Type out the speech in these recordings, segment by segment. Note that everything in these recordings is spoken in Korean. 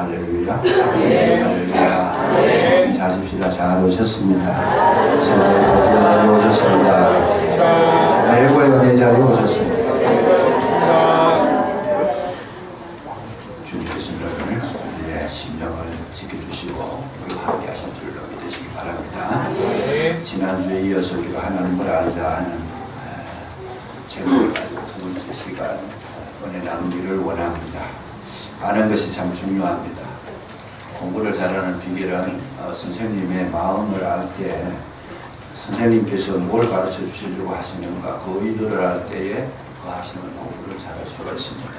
할렐루야. 할렐루야. 잘 집시다. 잘 오셨습니다. 잘 오셨습니다. 예고의 은혜 자리에 오셨습니다. 주님께서 여러분을 우리의 심령을 지켜주시고 우리와 함께 하신 줄로 믿으시기 바랍니다. 지난주에 이어서 우리가 하나님을 알자 하는 제목을 가지고 두 번째 시간 은혜 나누기를 원합니다. 아는 것이 참 중요합니다. 공부를 잘하는 비결은 선생님의 마음을 알 때 선생님께서 뭘 가르쳐 주시려고 하시는가 그 의도를 알 때에 그 하시는 공부를 잘할 수가 있습니다.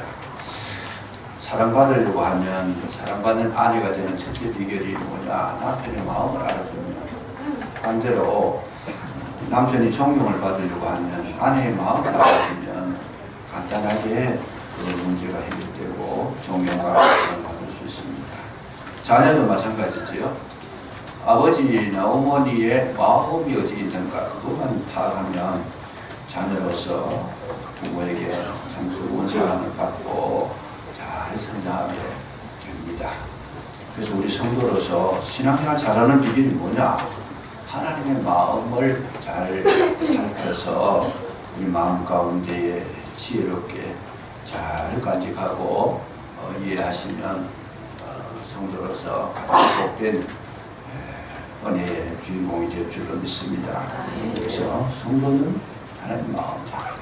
사랑받으려고 하면 사랑받는 아내가 되는 첫째 비결이 뭐냐, 남편의 마음을 알아주면, 반대로 남편이 존경을 받으려고 하면 아내의 마음을 알아주면 간단하게 그 문제가 해결되고 존경과 사랑을 받을 수 있습니다. 자녀도 마찬가지지요. 아버지나 어머니의 마음이 어디 있는가 그것만 파악하면 자녀로서 부모에게 참 좋은 사랑을 받고 잘 성장하게 됩니다. 그래서 우리 성도로서 신앙생활 잘하는 비결이 뭐냐? 하나님의 마음을 잘 살펴서 우리 마음 가운데에 지혜롭게 잘 간직하고 이해하시면 성도로서 가장 복된 은혜의 주인공이 될 줄로 믿습니다. 그래서 성도는 하나님 마음 잘 알라.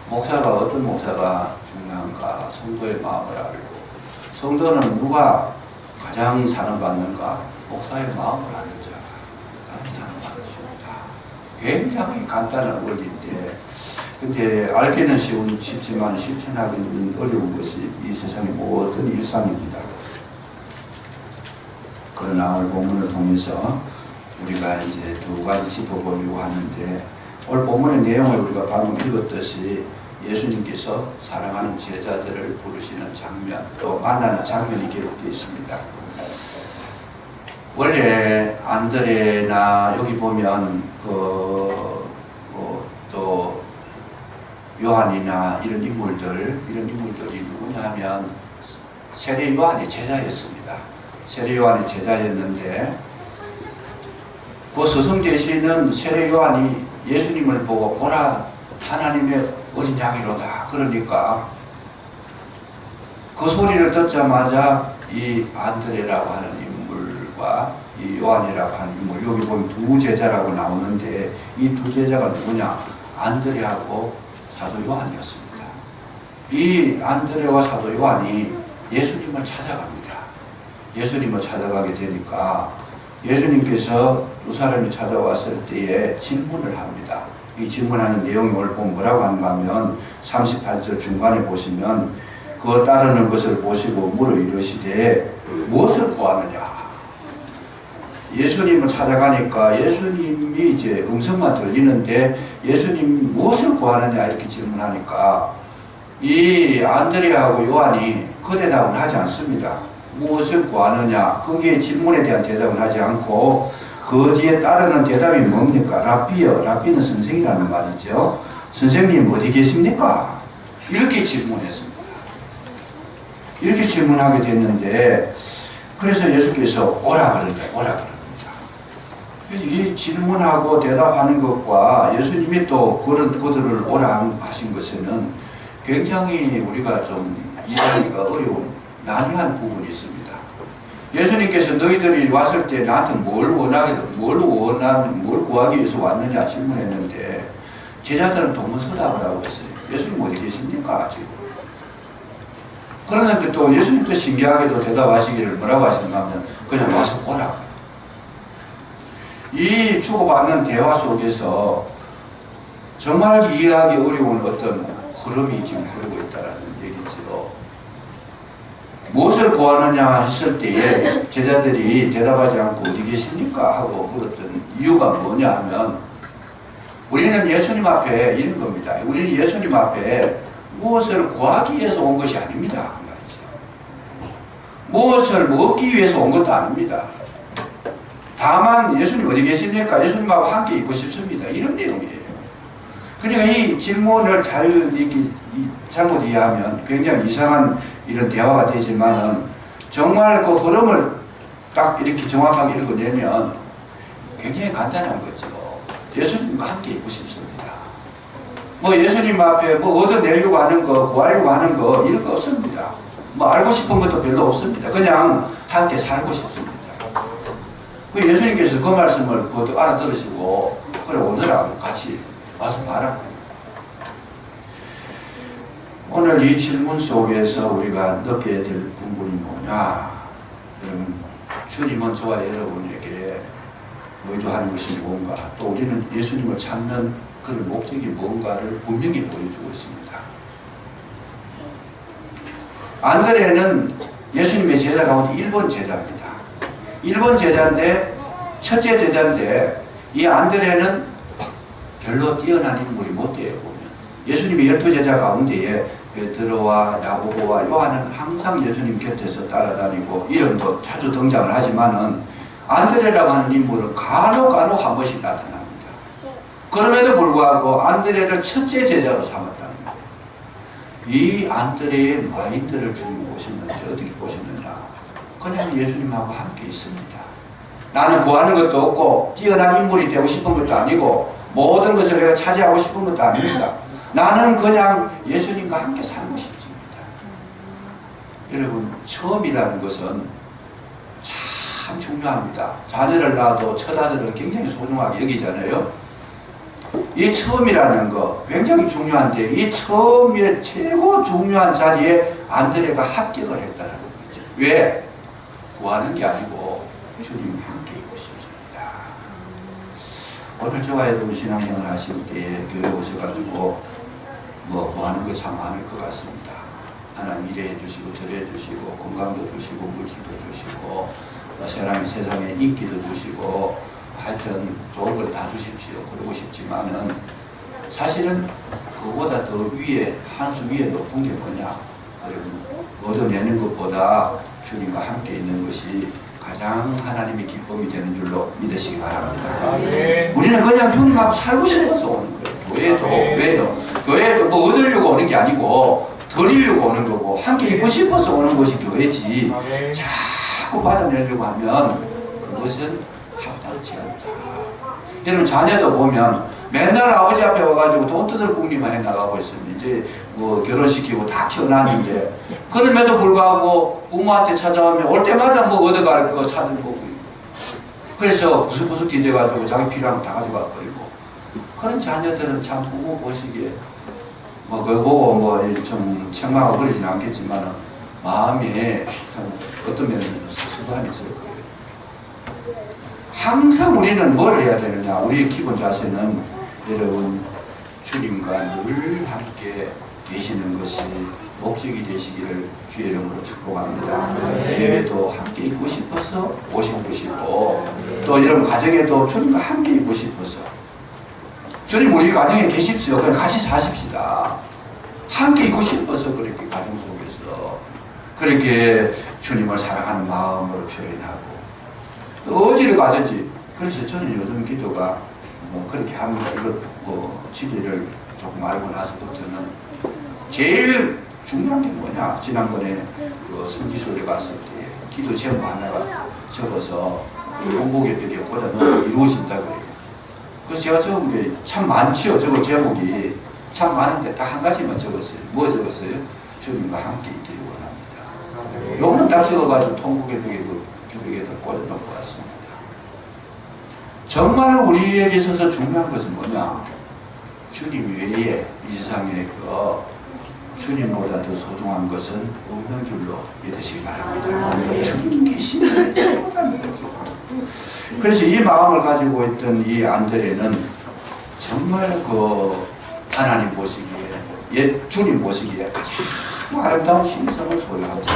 목사가 어떤 목사가 중요한가? 성도의 마음을 알고, 성도는 누가 가장 사랑받는가? 목사의 마음을 아는 자가 사랑받습니다. 굉장히 간단한 원리인데, 근데 알기는 쉽지만 실천하기는 어려운 것이 이 세상의 모든 일상입니다. 그러나 오늘 본문을 통해서 우리가 이제 두 가지 짚어보려고 하는데, 오늘 본문의 내용을 우리가 방금 읽었듯이 예수님께서 사랑하는 제자들을 부르시는 장면, 또 만나는 장면이 기록되어 있습니다. 원래 안드레나 여기 보면 또 요한이나 이런 인물들이 누구냐 하면 세례 요한의 제자였습니다. 세례 요한의 제자였는데 그 서성제시는 세례 요한이 예수님을 보고 보라 하나님의 어린 양이로다. 그러니까 그 소리를 듣자마자 이 안드레라고 하는 인물과 이 요한이라고 하는 인물, 여기 보면 두 제자라고 나오는데 이 두 제자가 누구냐? 안드레하고 사도 요한이었습니다. 이 안드레와 사도 요한이 예수님을 찾아갑니다. 예수님을 찾아가게 되니까 예수님께서 두 사람이 찾아왔을 때에 질문을 합니다. 이 질문하는 내용이 오늘 보면 뭐라고 하는가 하면 38절 중간에 보시면 그 따르는 것을 보시고 물어 이르시되 무엇을 구하느냐? 예수님을 찾아가니까 예수님이 이제 음성만 들리는데 예수님 무엇을 구하느냐 이렇게 질문하니까 이 안드레하고 요한이 그 대답은 하지 않습니다. 무엇을 구하느냐? 거기에 질문에 대한 대답은 하지 않고 그 뒤에 따르는 대답이 뭡니까? 라삐요. 라삐는 선생이라는 말이죠. 선생님 어디 계십니까? 이렇게 질문했습니다. 이렇게 질문하게 됐는데 그래서 예수께서 오라 그러니까 오라 그럽니다. 그래서 이 질문하고 대답하는 것과 예수님이 또 그들을 오라 하신 것에는 굉장히 우리가 좀 이해하기가 어려운 난해한 부분이 있습니다. 예수님께서 너희들이 왔을 때 나한테 뭘 구하기 위해서 왔느냐 질문했는데 제자들은 동문서답을 하고 있어요. 예수님 어디 계십니까? 지금. 그러는데 또 예수님도 신기하게도 대답하시기를 뭐라고 하시는가 하면 그냥 와서 보라. 이 주고받는 대화 속에서 정말 이해하기 어려운 어떤 흐름이 지금 흐르고 있다는 얘기지요. 무엇을 구하느냐 했을 때에 제자들이 대답하지 않고 어디 계십니까? 하고 물었던 이유가 뭐냐 하면 우리는 예수님 앞에 이런 겁니다. 우리는 예수님 앞에 무엇을 구하기 위해서 온 것이 아닙니다. 무엇을 먹기 위해서 온 것도 아닙니다. 다만 예수님 어디 계십니까? 예수님하고 함께 있고 싶습니다. 이런 내용이에요. 그러니까 이 질문을 잘못 이해하면 굉장히 이상한 이런 대화가 되지만은 정말 그 흐름을 딱 이렇게 정확하게 읽어내면 굉장히 간단한 거죠. 예수님과 함께 있고 싶습니다. 뭐 예수님 앞에 뭐 얻어내려고 하는 거, 구하려고 하는 거 이런 거 없습니다. 뭐 알고 싶은 것도 별로 없습니다. 그냥 함께 살고 싶습니다. 그 예수님께서 그 말씀을 그것도 알아들으시고 그래 오늘하고 같이 와서 말하고 오늘 이 질문 속에서 우리가 느껴야 될 부분이 뭐냐? 여러분, 주님은 저와 여러분에게 의도하는 것이 뭔가, 또 우리는 예수님을 찾는 그런 목적이 뭔가를 분명히 보여주고 있습니다. 안드레는 예수님의 제자 가운데 1번 제자입니다. 1번 제자인데, 첫째 제자인데, 이 안드레는 별로 뛰어난 인물이 못 돼요, 보면. 예수님의 12제자 가운데에 베드로와 야고보와 요한은 항상 예수님 곁에서 따라다니고 이름도 자주 등장을 하지만은 안드레라고 하는 인물은 간혹 한 번씩 나타납니다. 그럼에도 불구하고 안드레를 첫째 제자로 삼았다는 거예요. 이 안드레의 마인드를 주님 보셨는지 어떻게 보셨느냐? 그냥 예수님하고 함께 있습니다. 나는 구하는 것도 없고 뛰어난 인물이 되고 싶은 것도 아니고 모든 것을 내가 차지하고 싶은 것도 아닙니다. 나는 그냥 예수님과 함께 살고 싶습니다. 여러분, 처음이라는 것은 참 중요합니다. 자녀를 낳아도 첫 아들을 굉장히 소중하게 여기잖아요. 이 처음이라는 거 굉장히 중요한데 이 처음에 최고 중요한 자리에 안드레가 합격을 했다는 거죠. 왜? 구하는 게 아니고 주님이 함께 있고 싶습니다. 오늘 저와 여러분 신앙생활 하실 때 교회 오셔가지고 뭐 구하는 거 참 많을 것 같습니다. 하나님 이래 해주시고 저래 해주시고 건강도 주시고 물질도 주시고 세상에 인기도 주시고 하여튼 좋은 걸 다 주십시오. 그러고 싶지만은 사실은 그보다 더 위에 한 수 위에 높은 게 뭐냐? 여러분 얻어내는 것보다 주님과 함께 있는 것이 가장 하나님의 기쁨이 되는 줄로 믿으시기 바랍니다. 우리는 그냥 주님하고 살고 싶어서 오는 거예요. 교회도 왜요? 교회도 뭐 얻으려고 오는 게 아니고 드리려고 오는 거고 함께 있고 싶어서 오는 것이 교회지. 자꾸 받아내려고 하면 그것은 합당치 않다. 여러분 자녀도 보면 맨날 아버지 앞에 와가지고 돈 뜯을 궁리만 해나가고 있으면 이제 뭐 결혼시키고 다 키워놨는데 그럼에도 불구하고 부모한테 찾아오면 올 때마다 뭐 얻어갈 거 찾은 거고 그래서 부스부스 뒤져가지고 자기 필요한 거 다 가져가 버리고 그런 자녀들은 참 부모 보시기에 뭐 그거 보고 뭐 좀 책망하고 그러지는 않겠지만 마음에 참 어떤 면에서 섭섭함이 있을 거예요. 항상 우리는 뭘 해야 되느냐? 우리의 기본 자세는 여러분 주님과 늘 함께 계시는 것이 목적이 되시기를 주의 이름으로 축복합니다. 예배도 함께 있고 싶어서 오시고 싶고 또 이런 가정에도 주님과 함께 있고 싶어서 주님 우리 가정에 계십시오. 그냥 같이 사십시다. 함께 있고 싶어서 그렇게 가정 속에서 그렇게 주님을 사랑하는 마음으로 표현하고 어디를 가든지 그래서 저는 요즘 기도가 뭐 그렇게 합니다. 이거 뭐 지도를 조금 알고 나서부터는 제일 중요한 게 뭐냐? 지난번에 그 성지소리 갔을 때 기도 제목 하나가 적어서 용복의 벽에 꽂아놓으면 이루어진다 그래요. 그래서 제가 적은 게 참 많지요. 적을 제목이 참 많은데 딱 한 가지만 적었어요. 뭐 적었어요? 주님과 함께 있기를 원합니다. 요거는 딱 적어가지고 통곡의 벽에다 꽂아놓고 왔습니다. 정말 우리에게 있어서 중요한 것은 뭐냐? 주님 외에 이 세상에 주님보다 더 소중한 것은 없는 줄로 믿으시기 바랍니다. 주님 계시는 최고답니다. 그래서 이 마음을 가지고 있던 이 안드레는 정말 하나님 보시기에 주님 보시기에 가장 아름다운 신성을 소유합니다.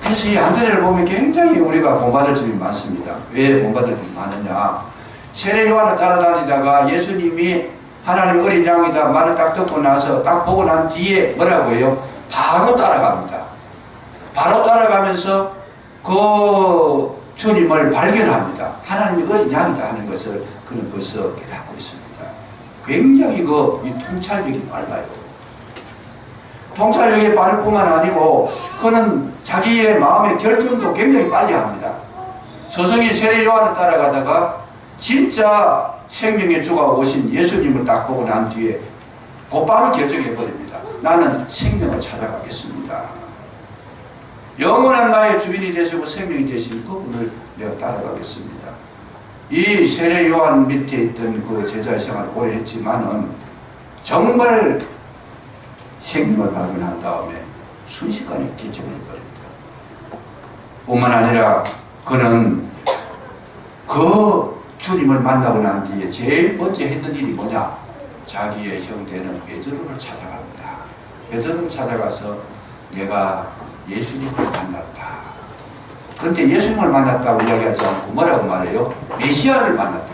그래서 이 안드레를 보면 굉장히 우리가 본받을 점이 많습니다. 왜 본받을 점이 많으냐? 세례 요한을 따라다니다가 예수님이 하나님의 어린 양이다 말을 딱 듣고 나서 딱 보고 난 뒤에 뭐라고 해요? 바로 따라갑니다. 바로 따라가면서 그 주님을 발견합니다. 하나님의 어린 양이다 하는 것을 그는 벌써 깨닫고 있습니다. 굉장히 이 통찰력이 빨라요. 통찰력이 빠를 뿐만 아니고 그는 자기의 마음의 결정도 굉장히 빨리 합니다. 서성이 세례 요한을 따라가다가 진짜 생명의 주가 오신 예수님을 딱 보고 난 뒤에 곧바로 결정해버립니다. 나는 생명을 찾아가겠습니다. 영원한 나의 주인이 되시고 생명이 되신 그분을 내가 따라가겠습니다. 이 세례 요한 밑에 있던 그 제자의 생활을 오래 했지만은 정말 생명을 발견한 다음에 순식간에 기적을 해버립니다. 뿐만 아니라 그는 그 주님을 만나고 난 뒤에 제일 먼저 했던 일이 뭐냐? 자기의 형제는 베드로를 찾아갑니다. 베드로를 찾아가서 내가 예수님을 만났다. 그런데 예수님을 만났다고 이야기하지 않고 뭐라고 말해요? 메시아를 만났다.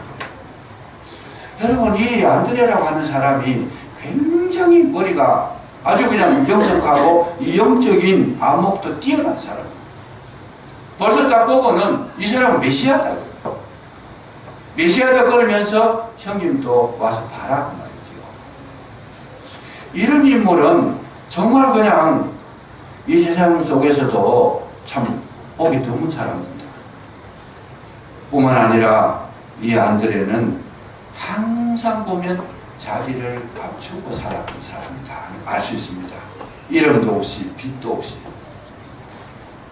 여러분, 이 안드레라고 하는 사람이 굉장히 머리가 아주 그냥 영성하고 이 영적인 안목도 뛰어난 사람입니다. 벌써 딱 보고는 이 사람은 메시아다. 메시아다 그러면서 형님도 와서 봐라고 말이죠. 이런 인물은 정말 그냥 이 세상 속에서도 참 보기 드문 사람입니다. 뿐만 아니라 이 안드레는 항상 보면 자기를 감추고 살았던 사람이다 알 수 있습니다. 이름도 없이 빛도 없이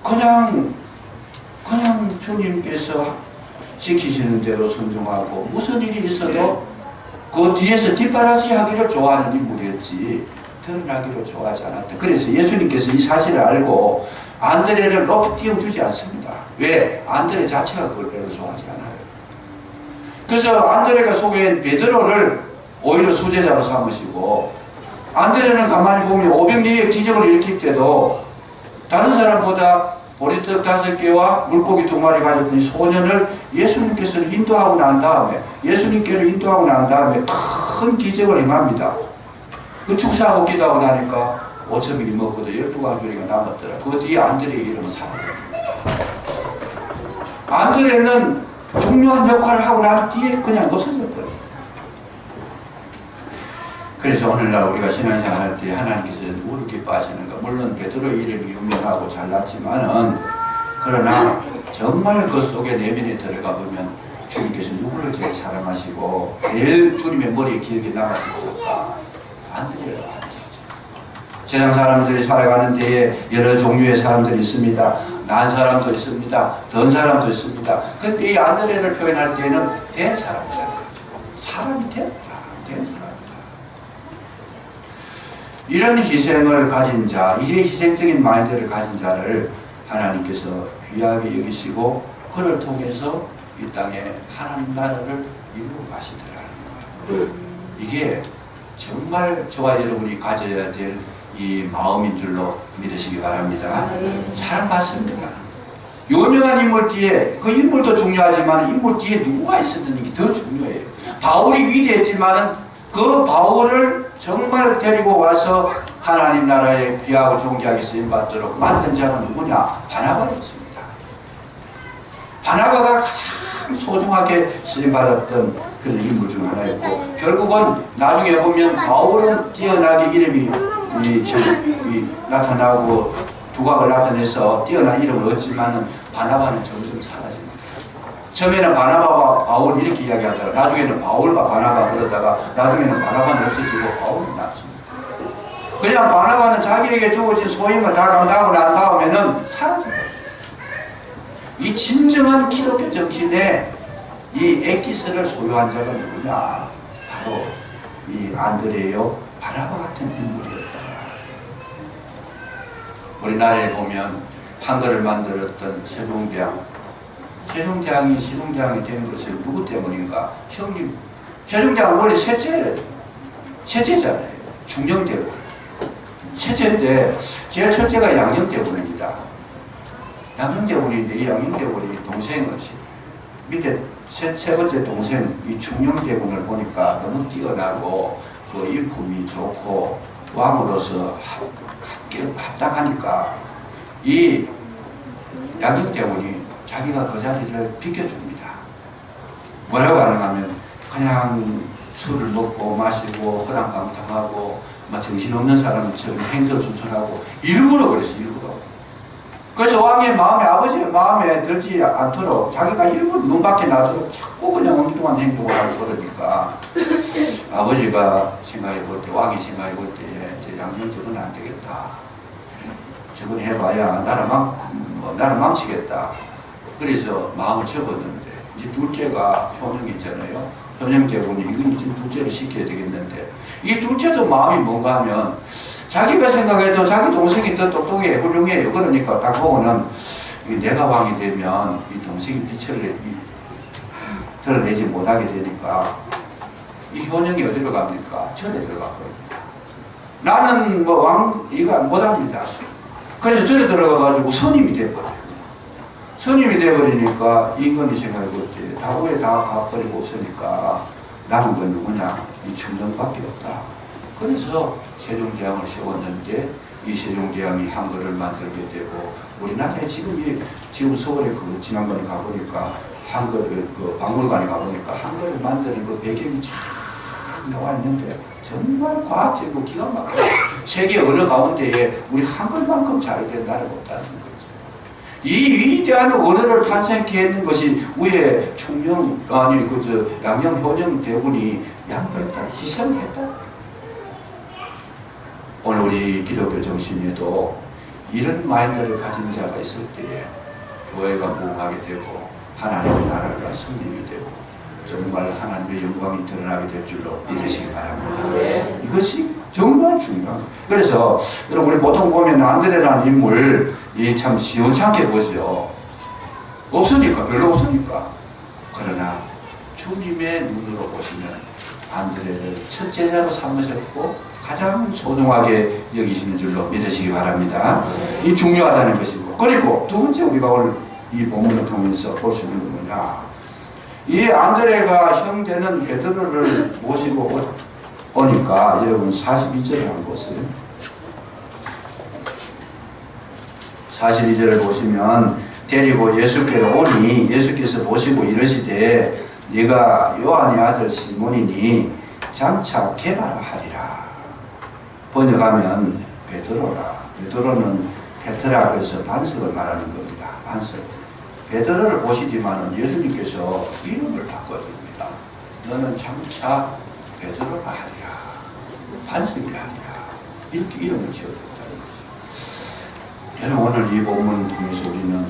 그냥 주님께서 지키시는 대로 순종하고 무슨 일이 있어도 그 뒤에서 뒷바라지 하기를 좋아하는 인물이었지 드러나기를 좋아하지 않았다. 그래서 예수님께서 이 사실을 알고 안드레를 높이 띄워주지 않습니다. 왜? 안드레 자체가 그걸 별로 좋아하지 않아요. 그래서 안드레가 소개한 베드로를 오히려 수제자로 삼으시고 안드레는 가만히 보면 500리의 기적을 일으킬 때도 다른 사람보다 보리떡 5개와 물고기 2마리 가졌던 소년을 예수님께서 인도하고 난 다음에 예수님께로 인도하고 난 다음에 큰 기적을 행합니다. 그 축사하고 기도하고 나니까 5,000명이 먹고도 12가족이가 남았더라. 그 뒤에 안드레의 이름은 사라집니다. 안드레는 중요한 역할을 하고 난 뒤에 그냥 없어졌더라. 그래서 오늘날 우리가 신앙생활 할 때 하나님께서 누구를 기뻐하시는가? 물론 베드로의 이름이 유명하고 잘났지만은 그러나 정말 그 속에 내면에 들어가 보면 주님께서 누구를 제일 사랑하시고 제일 주님의 머리에 기억에 남았을까? 안드레라고 하죠. 세상 사람들이 살아가는 데에 여러 종류의 사람들이 있습니다. 난 사람도 있습니다. 던 사람도 있습니다. 근데 이 안드레를 표현할 때는 된 사람이잖아요. 사람이 됐다. 된 사람. 이런 희생을 가진 자, 이게 희생적인 마인드를 가진 자를 하나님께서 귀하게 여기시고 그를 통해서 이 땅에 하나님 나라를 이루어 가시더라는 거예요. 이게 정말 저와 여러분이 가져야 될 이 마음인 줄로 믿으시기 바랍니다. 사랑 받습니다. 유명한 인물 뒤에, 그 인물도 중요하지만 인물 뒤에 누구가 있었는 게 더 중요해요. 바울이 위대했지만 그 바울을 정말 데리고 와서 하나님 나라에 귀하고 존귀하게 쓰임받도록 만든 자는 누구냐? 바나바였습니다. 바나바가 가장 소중하게 쓰임받았던 그런 인물 중 하나였고 결국은 나중에 보면 바울은 뛰어나게 이름이 나타나고 두각을 나타내서 뛰어난 이름을 얻지만은 바나바는 점점 사라집니다. 처음에는 바나바와 바울 이렇게 이야기하다가 나중에는 바울과 바나바 그러다가 나중에는 바나바는 없어지고 바울이 났습니다. 그냥 바나바는 자기에게 주어진 소임을 다 감당하고 난 다음에는 사라집니다. 이 진정한 기독교 정신의 이 엑기스를 소유한 자가 누구냐? 바로 이 안드레요 바나바 같은 인물이었다. 우리나라에 보면 한글을 만들었던 세종대왕이 된 것은 누구 때문인가? 형님, 세종대왕은 원래 셋째잖아요. 중령대군. 셋째인데 제일 첫째가 양녕대군입니다. 양녕대군인데 이 양녕대군이 동생을 밑에 세 번째 동생 이 중령대군을 보니까 너무 뛰어나고 그 인품이 좋고 왕으로서 합당하니까 이 양녕대군이 자기가 그 자리를 비켜줍니다. 뭐라고 하는가 하면 그냥 술을 먹고 마시고 허랑방탕하고 정신없는 사람처럼 행설수설하고 일부러 그랬어, 일부러. 그래서 왕의 마음에, 아버지의 마음에 들지 않도록 자기가 일부러 눈 밖에 놔두고 자꾸 그냥 엉뚱한 행동을 하고 그러니까 아버지가 생각해 볼 때, 왕이 생각해 볼 때, 제 양년 저건 안 되겠다. 저건 해봐야 나를 망치겠다. 그래서 마음을 접었는데, 이제 둘째가 효령이 있잖아요. 효령 대군이 이건 지금 둘째를 시켜야 되겠는데, 이 둘째도 마음이 뭔가 하면, 자기가 생각해도 자기 동생이 더 똑똑해, 훌륭해요. 그러니까 딱 보고는, 내가 왕이 되면 이 동생이 빛을 드러내지 못하게 되니까, 이 효령이 어디로 갑니까? 절에 들어갔거든요. 나는 이거 못합니다. 그래서 절에 들어가가지고 선임이 돼버려요. 선임이 돼버리니까 임금이 생각해볼때 다구에 다 가버리고 없으니까 남은 건 누구냐? 이 충정밖에 없다. 그래서 세종대왕을 세웠는데 이 세종대왕이 한글을 만들게 되고 우리나라에 지금 서울에 지난번에 가보니까 한글 박물관에 가보니까 한글을 만드는 그 배경이 쫙 나와 있는데 정말 과학적이고 기가 막혀요. 세계 어느 가운데에 우리 한글만큼 잘 된 나라가 없다는 거죠. 이 위대한 언어를 탄생케 했는 것이 위에 양녕 효령 대군이 양보했다, 희생했다. 오늘 우리 기독교 정신에도 이런 마인드를 가진 자가 있을 때에 교회가 부흥하게 되고 하나님의 나라가 승리하게 되고 정말 하나님의 영광이 드러나게 될 줄로 믿으시기 바랍니다. 이것이 정말 중요합니다. 그래서 여러분 우리 보통 보면 안드레라는 인물 참 시원찮게 보죠. 없으니까, 별로 없으니까. 그러나 주님의 눈으로 보시면 안드레를 첫 제자로 삼으셨고 가장 소중하게 여기시는 줄로 믿으시기 바랍니다. 이 중요하다는 것이고, 그리고 두 번째 우리가 오늘 이 본문을 통해서 볼 수 있는 건 뭐냐, 이 안드레가 형 되는 베드로를 모시고 오니까 여러분 42절을 한번 보세요. 42절을 보시면 데리고 예수께로 오니 예수께서 보시고 이르시되 네가 요한의 아들 시몬이니 장차 개발하리라. 번역하면 베드로라. 베드로는 페트라, 그래서 반석을 말하는 겁니다. 반석. 베드로를 보시지만 예수님께서 이름을 바꿔줍니다. 너는 장차 베드로라 하리라. 반석이라 하리라. 이렇게 이름을 지어줬다는 거죠. 저는 오늘 이 본문을 통해서 우리는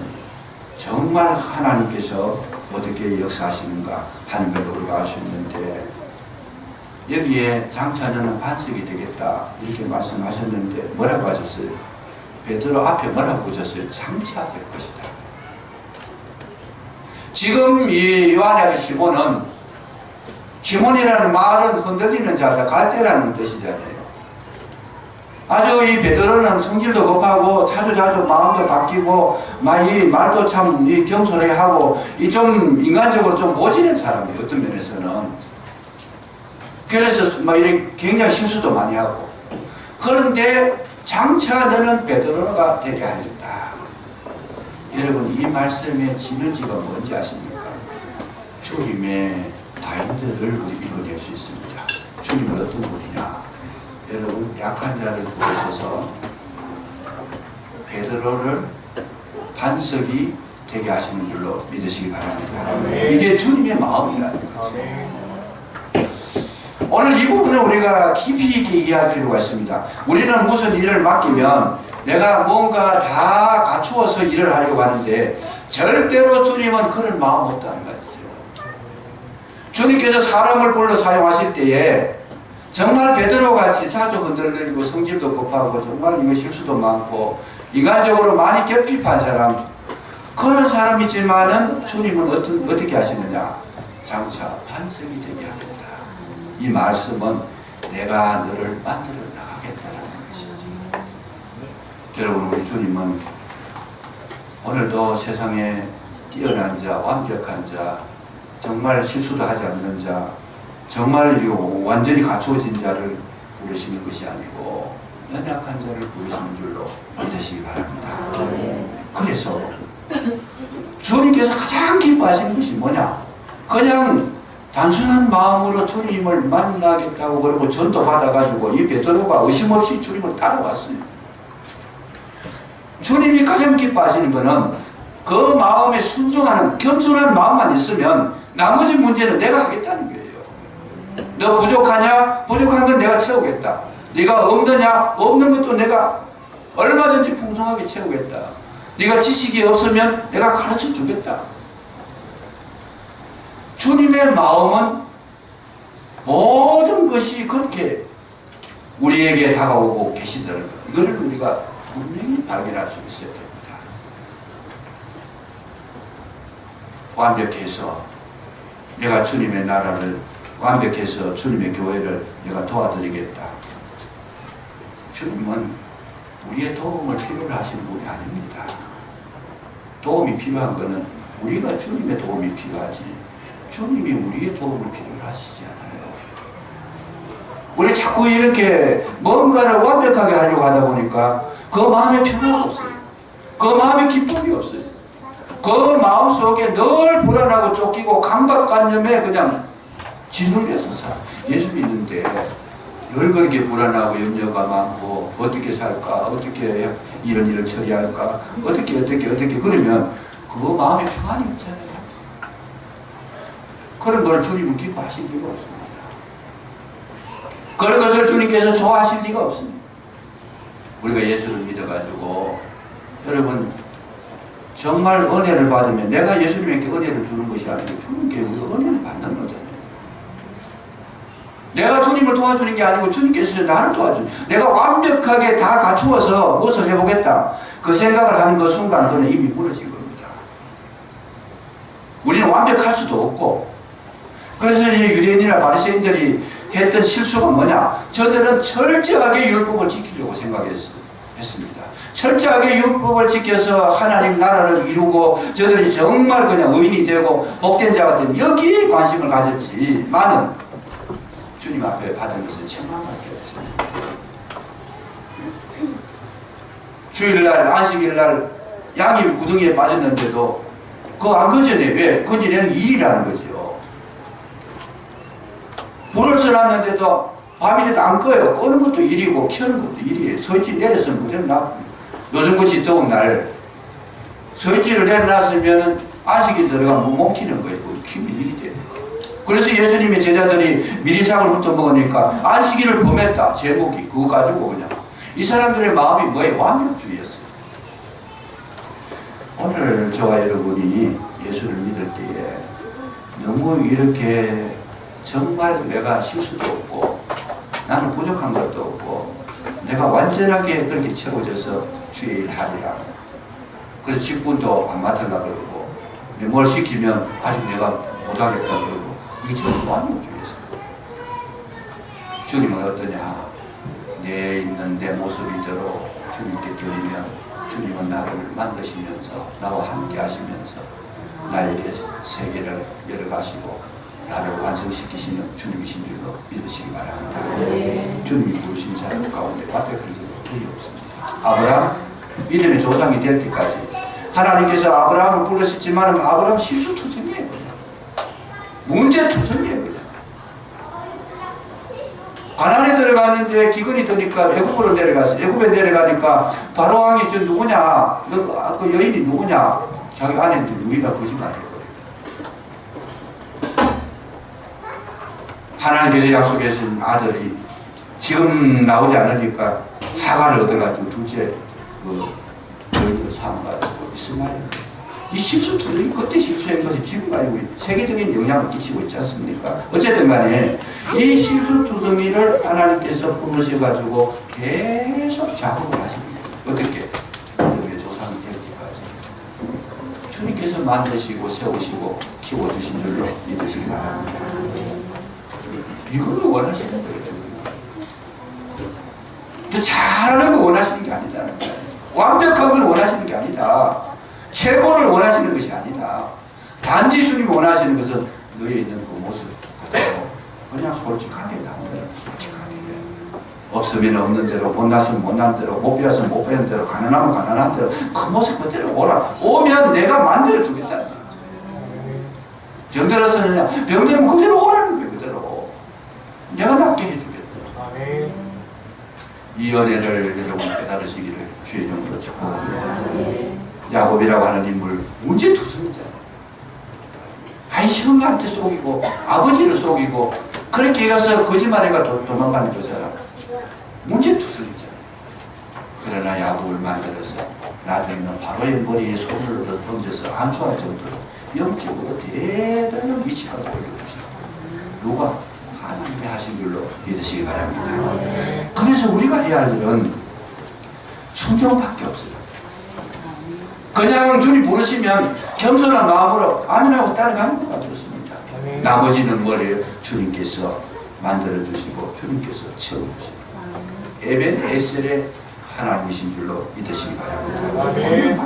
정말 하나님께서 어떻게 역사하시는가 하는 걸 우리가 알 수 있는데, 여기에 장차 너는 반석이 되겠다 이렇게 말씀하셨는데 뭐라고 하셨어요? 베드로 앞에 뭐라고 붙였어요? 장차 될 것이다. 지금 이 요한의 아들 시몬이라는 말은 흔들리는 자다, 갈대라는 뜻이잖아요. 아주 이 베드로는 성질도 급하고 자주 마음도 바뀌고 이 말도 참 겸손하게 하고 이 좀 인간적으로 좀 모질한 사람이에요. 어떤 면에서는. 그래서 이렇게 굉장히 실수도 많이 하고. 그런데 장차 너는 베드로가 되게 하겠다. 여러분 이 말씀의 진원지가 뭔지 아십니까? 주님의 마인드를 우리 읽어낼 수 있습니다. 주님은 어떤 분이냐? 여러분 약한 자를 부르셔서 베드로를 반석이 되게 하시는 줄로 믿으시기 바랍니다. 이게 주님의 마음이라는 거죠. 오늘 이 부분을 우리가 깊이 있게 이해할 필요가 있습니다. 우리는 무슨 일을 맡기면 내가 뭔가 다 갖추어서 일을 하려고 하는데 절대로 주님은 그런 마음 없다는 거예요. 주님께서 사람을 불러 사용하실 때에 정말 베드로같이 자주 흔들리고 성질도 급하고 정말 이거 실수도 많고 인간적으로 많이 결핍한 사람, 그런 사람이지만은 주님은 어떻게 하시느냐? 장차 반석이 되게 하겠다. 이 말씀은 내가 너를 만들어 나가겠다라는 것이지. 여러분 우리 주님은 오늘도 세상에 뛰어난 자, 완벽한 자, 정말 실수도 하지 않는 자, 정말 완전히 갖추어진 자를 부르시는 것이 아니고 연약한 자를 부르시는 줄로 믿으시기 바랍니다. 그래서 주님께서 가장 기뻐하시는 것이 뭐냐? 그냥 단순한 마음으로 주님을 만나겠다고 그러고 전도 받아가지고 이 베드로가 의심 없이 주님을 따라왔어요. 주님이 가장 기뻐하시는 것은 그 마음에 순종하는 겸손한 마음만 있으면 나머지 문제는 내가 하겠다는 거예요. 너 부족하냐? 부족한 건 내가 채우겠다. 네가 없느냐? 없는 것도 내가 얼마든지 풍성하게 채우겠다. 네가 지식이 없으면 내가 가르쳐 주겠다. 주님의 마음은 모든 것이 그렇게 우리에게 다가오고 계시더라고요. 이거를 우리가 분명히 발견할 수 있어야 됩니다. 완벽해서 내가 주님의 나라를, 완벽해서 주님의 교회를 내가 도와드리겠다. 주님은 우리의 도움을 필요로 하시는 분이 아닙니다. 도움이 필요한 것은 우리가 주님의 도움이 필요하지 주님이 우리의 도움을 필요로 하시지 않아요. 우리 자꾸 이렇게 뭔가를 완벽하게 하려고 하다 보니까 그 마음에 평화가 없어요. 그 마음에 기쁨이 없어요. 그 마음 속에 늘 불안하고 쫓기고 강박관념에 그냥 짓눌려서 살아. 예수 믿는데 늘 그렇게 불안하고 염려가 많고 어떻게 살까, 어떻게 이런 일을 처리할까, 어떻게 그러면 그 마음에 평안이 없잖아요. 그런 걸 주님은 기뻐하실 리가 없습니다. 그런 것을 주님께서 좋아하실 리가 없습니다. 우리가 예수를 믿어가지고 여러분 정말 은혜를 받으면 내가 예수님에게 은혜를 주는 것이 아니고 주님께 우리가 은혜를 받는 거잖아요. 내가 주님을 도와주는 게 아니고 주님께서 나를 도와주는, 내가 완벽하게 다 갖추어서 무엇을 해보겠다 그 생각을 하는 그 순간 그는 이미 무너진 겁니다. 우리는 완벽할 수도 없고, 그래서 이제 유대인이나 바리새인들이 했던 실수가 뭐냐? 저들은 철저하게 율법을 지키려고 생각했습니다. 철저하게 율법을 지켜서 하나님 나라를 이루고 저들이 정말 그냥 의인이 되고 복된 자가 된 여기에 관심을 가졌지만은 주님 앞에 받은 것은 책망밖에 없습니다. 주일날 안식일날 양이 구덩이에 빠졌는데도 그거 안 거전해. 왜? 거전에는 일이라는 거죠. 불을 써놨는데도 밤이 돼도 안 꺼요. 꺼는 것도 일이고 켜는 것도 일이에요. 스위치 내렸으면 그대로 놔. 요즘같이 더운 날 스위치를 내려놨으면 안식이 들어가면 못 키는 거예요. 키면 일이 돼요. 그래서 예수님의 제자들이 미리상을 훑어먹으니까 안식일을 범했다. 제목이 그거 가지고 그냥 이 사람들의 마음이 뭐예요? 완벽주의였어요. 오늘 저와 여러분이 예수를 믿을 때에 너무 이렇게 정말 내가 실수도 없고 나는 부족한 것도 없고 내가 완전하게 그렇게 채워져서 주의 일 하리라. 그래서 직분도 안 맡으려고 그러고 뭘 시키면 아직 내가 못하겠다 그러고 이게 전부 완벽주의였어요. 주님은 어떠냐? 내 있는 내 모습이대로 주님께 드리면 주님은 나를 만드시면서 나와 함께 하시면서 나에게 세계를 열어가시고 나를 완성시키시는 주님이신 줄로 믿으시기 바랍니다. 네. 주님이 부르신 자들 가운데 완벽한 일은 거의 없습니다. 아브라함 믿음의 조상이 될 때까지 하나님께서 아브라함을 부르셨지만 아브라함 실수투성이에요. 문제투성이에요. 가나안에 들어가는데 기근이 드니까 애굽으로 내려갔어요. 애굽에 내려가니까 바로 왕이 저 누구냐? 그 여인이 누구냐? 자기 아내인데 누구나 거짓말해요. 하나님께서 약속하신 아들이 지금 나오지 않으니까 하가를 얻어가지고 둘째 여인을 삼아가지고 이스마엘. 이 실수들이 그때 실수한 것이 지금까지 세계적인 영향을 끼치고 있지 않습니까? 어쨌든 간에 이 실수투성이를 하나님께서 부르셔가지고 계속 작업을 하십니다. 어떻게? 우리의 조상이 될 때까지 주님께서 만드시고 세우시고 키워주신 줄로 믿으시기 바랍니다. 이걸로 원하시는 거예요. 더 잘하는 걸 원하시는 게 아니다. 완벽한 걸 원하시는 게 아니다. 최고를 원하시는 것이 아니다. 단지 주님이 원하시는 것은 너에 있는 그 모습 그대로 그냥 솔직하게 나오는 솔직하게 없으면 없는 대로 못났으면 못난 대로 못 배웠으면 못 배운 대로 가난하면 가난한 대로 그 모습 그대로 오라. 오면 내가 만들어 주겠다는 거죠. 병들었으느냐? 병들면 그대로 오라는 거예요. 그대로. 내가 낫게 해주겠다. 이 은혜를 여러분 깨달으시기를 주의 이름으로 축복합니다. 야곱이라고 하는 인물 문제투성이잖아요. 아이 형한테 속이고 아버지를 속이고 그렇게 해서 거짓말해가 도망가는 거잖아. 문제투성이잖아요. 그러나 야곱을 만들어서 나중에는 바로의 머리에 손을 던져서 안수할 정도로 영적으로 대단한 위치까지 올려주시고 누가? 하나님이 하신 줄로 믿으시기 바랍니다. 그래서 우리가 해야 할 일은 순종밖에 없어요. 그냥 주님 부르시면 겸손한 마음으로 아멘하고 따라가는 것밖에 없습니다. 나머지는 뭐래요? 주님께서 만들어주시고 주님께서 채워주시고 에벤 에셀의 하나님이신 줄로 믿으시기 바랍니다.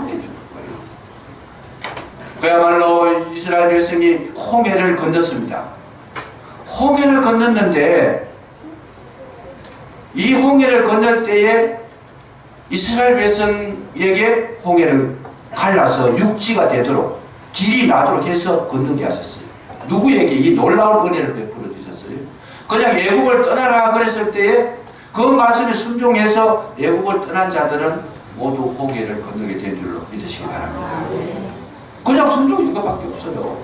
그야말로 이스라엘 백성이 홍해를 건넜습니다. 홍해를 건넜는데 이 홍해를 건널 때에 이스라엘 백성에게 홍해를 갈라서 육지가 되도록 길이 나도록 해서 건너게 하셨어요. 누구에게 이 놀라운 은혜를 베풀어 주셨어요? 그냥 애국을 떠나라 그랬을 때에 그 말씀에 순종해서 애국을 떠난 자들은 모두 홍해를 건너게 된 줄로 믿으시기 바랍니다. 그냥 순종인 것밖에 없어요.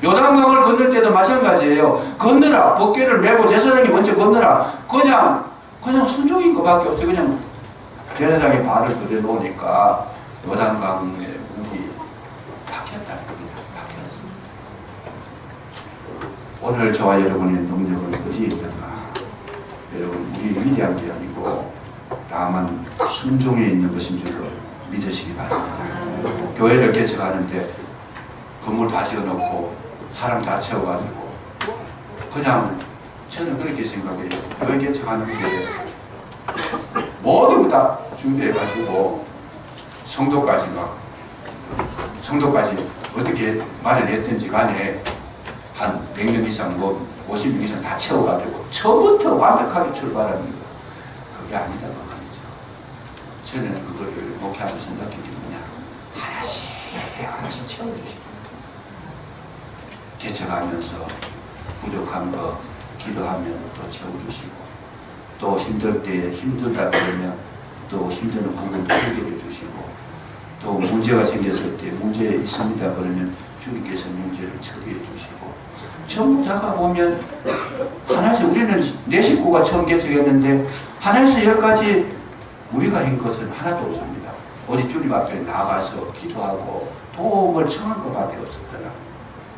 요단강을 건널 때도 마찬가지예요. 건너라. 법궤를 메고 제사장이 먼저 건너라. 그냥 순종인 것밖에 없어요. 그냥 제사장이 발을 들여놓으니까 요단강의 물이 바뀌었다는 겁니다. 바뀌었습니다. 오늘 저와 여러분의 능력은 어디에 있는가? 여러분 우리 위대한 게 아니고 다만 순종에 있는 것인 줄로 믿으시기 바랍니다. 교회를 개척하는데 건물 다 지어놓고 사람 다 채워가지고 그냥 저는 그렇게 생각해요. 교회 개척하는 게 모든 거 다 준비해가지고 성도까지 어떻게 마련했든지 간에 한 100명 이상 50명 이상 다 채워가지고 처음부터 완벽하게 출발하는 거 그게 아니다고 말이죠. 저는 그거를 목회하면서 느낀 게 뭐냐, 하나씩 채워주시고 개척하면서 부족한 거 기도하면 또 채워주시고 또 힘들 때 힘들다 그러면 또 힘드는 부분도 해결해 주시고 또 문제가 생겼을 때 문제 있습니다 그러면 주님께서 문제를 처리해 주시고 전부 다가 보면 하나씩 우리는 내 식구가 처음 개척했는데 하나에서 10가지 우리가 한 것은 하나도 없습니다. 오직 주님 앞에 나가서 기도하고 도움을 청한 것밖에 없었더라.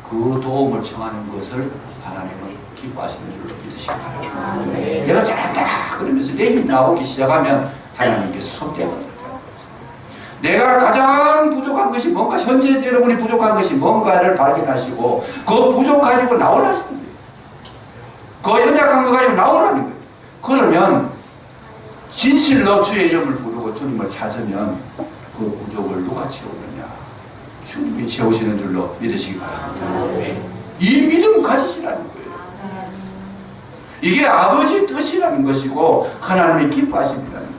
그 도움을 청하는 것을 하나님은 기뻐하시는 줄로 믿으시기 바랍니다. 내가 잘한다 그러면서 내 힘 나오기 시작하면 하나님께서 손대거든요. 내가 가장 부족한 것이 뭔가, 현재 여러분이 부족한 것이 뭔가를 발견하시고 그 부족 가지고 나오라는 거예요. 그 연약한 거 가지고 나오라는 거예요. 그러면 진실로 주의 이름을 부르고 주님을 찾으면 그 부족을 누가 채우느냐? 주님이 채우시는 줄로 믿으시기 바랍니다. 이 믿음 가지시라는 거예요. 이게 아버지 뜻이라는 것이고 하나님이 기뻐하십니다는 거죠.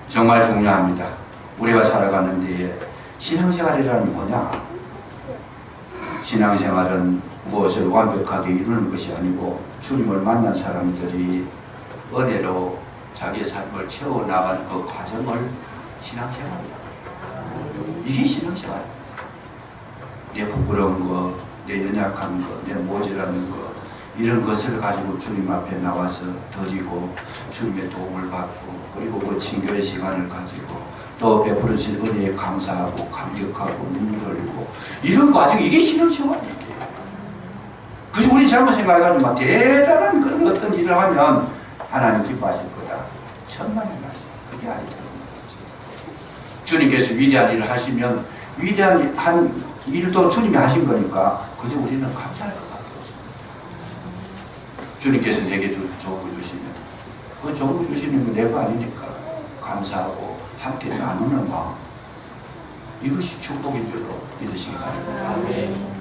정말 중요합니다. 우리가 살아가는 데에 신앙생활이라는 뭐냐? 신앙생활은 무엇을 완벽하게 이루는 것이 아니고 주님을 만난 사람들이 은혜로 자기의 삶을 채워나가는 그 과정을 신앙생활이라고 해요. 이게 신앙생활입니다. 내 부끄러운 거, 내 연약한 거, 내 모자라는 거 이런 것을 가지고 주님 앞에 나와서 드리고 주님의 도움을 받고 그리고 그 친교의 시간을 가지고 또 베풀어진 은혜에 감사하고 감격하고 눈물 흘리고 이런 과정, 이게 신앙생활이에요. 그래서 우리 잘못 생각해가지고 막 대단한 그런 어떤 일을 하면 하나님 기뻐하실 거다. 천만의 말씀. 그게 아니다는 거지. 주님께서 위대한 일을 하시면 위대한 한 일도 주님이 하신 거니까 그저 우리는 감사할 것 같아요. 주님께서 내게 좋은 거 주시면 그 좋은 거 주시는 거 내 거 아니니까 감사하고 함께 나누는 마음, 이것이 축복인 줄로 믿으시기 바랍니다.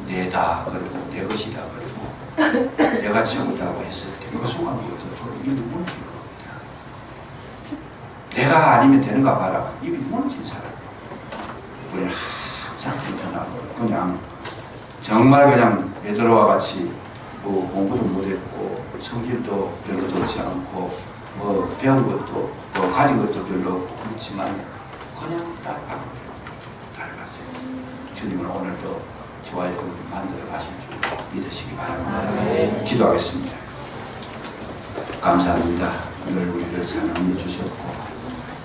내다 그러고 내 것이다 그러고 내가 최고다고 했을 때 그 순간부터 입이 무너질 겁니다. 내가 아니면 되는가 봐라. 입이 무너진 사람. 우리는 항상 불편하고 그냥 정말 그냥 베드로와 같이 뭐 공부도 못했고 성질도 별로 좋지 않고 뭐 배운 것도 뭐 가진 것도 별로 없고 그렇지만 그냥 닮았어요. 주님은 오늘도 저와 여러분을 만들어 가실 줄 믿으시기 바랍니다. 기도하겠습니다. 감사합니다. 늘 우리를 사랑해 주셨고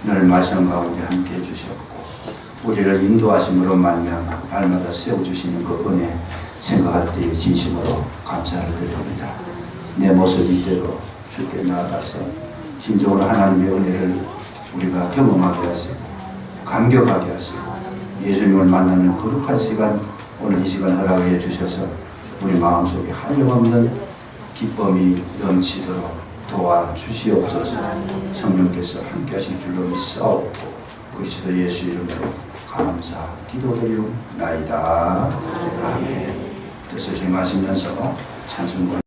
늘 말씀 가운데 함께 해주셨고 우리를 인도하심으로 말미암아 날마다 세워주시는 그 은혜 생각할 때에 진심으로 감사를 드립니다. 내 모습 이대로 주께 나아가서 진정으로 하나님의 은혜를 우리가 경험하게 하시고 감격하게 하시고 예수님을 만나는 거룩한 시간 오늘 이 시간 허락해 주셔서 우리 마음속에 한량없는 기쁨이 넘치도록 도와주시옵소서. 성령께서 함께 하실 줄로 믿사옵고 그리스도 예수 이름으로 감사 기도드리옵나이다. 아멘. 뜻을 행하시면서 찬송과